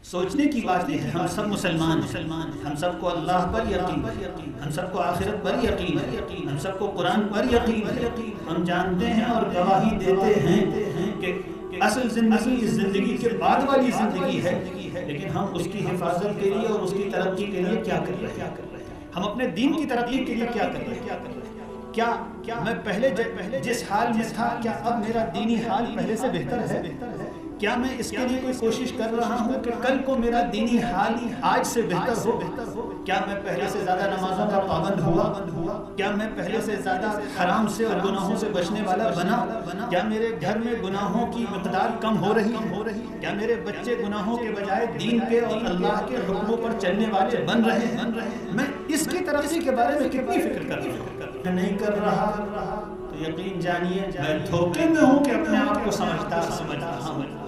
सोचने की बात यह है, हम सब मुसलमान, हम सबको अल्लाह पर यकीन, हम सबको आखिरत पर यकीन, हम सबको कुरान पर यकीन। हम जानते हैं और गवाही देते हैं कि असल जिंदगी इस जिंदगी के बाद वाली जिंदगी है, लेकिन हम उसकी हिफाजत के लिए और उसकी तरक्की के लिए क्या कर रहे हैं? हम अपने दीन की तरक्की के लिए क्या कर रहे हैं? क्या मैं पहले जिस हाल में था, क्या अब मेरा दीनी हाल पहले से बेहतर है? क्या मैं इसके लिए कोई कोशिश कर रहा हूँ कि कल को मेरा दीनी हाल आज से बेहतर हो? क्या मैं पहले से ज़्यादा नमाजों का पाबंद हुआ? क्या मैं पहले से ज़्यादा हराम से और गुनाहों से बचने वाला बना? क्या मेरे घर में गुनाहों की मिक़दार कम हो रही? क्या मेरे बच्चे गुनाहों के बजाय दीन के और अल्लाह के हुक्मों पर चलने वाले बन रहे हैं? मैं इसकी तरक्की के बारे में कितनी फिक्र कर रहा हूँ? नहीं कर रहा तो यकीन जानिए मैं धोखे में हूँ कि अपने आप को समझता हूँ।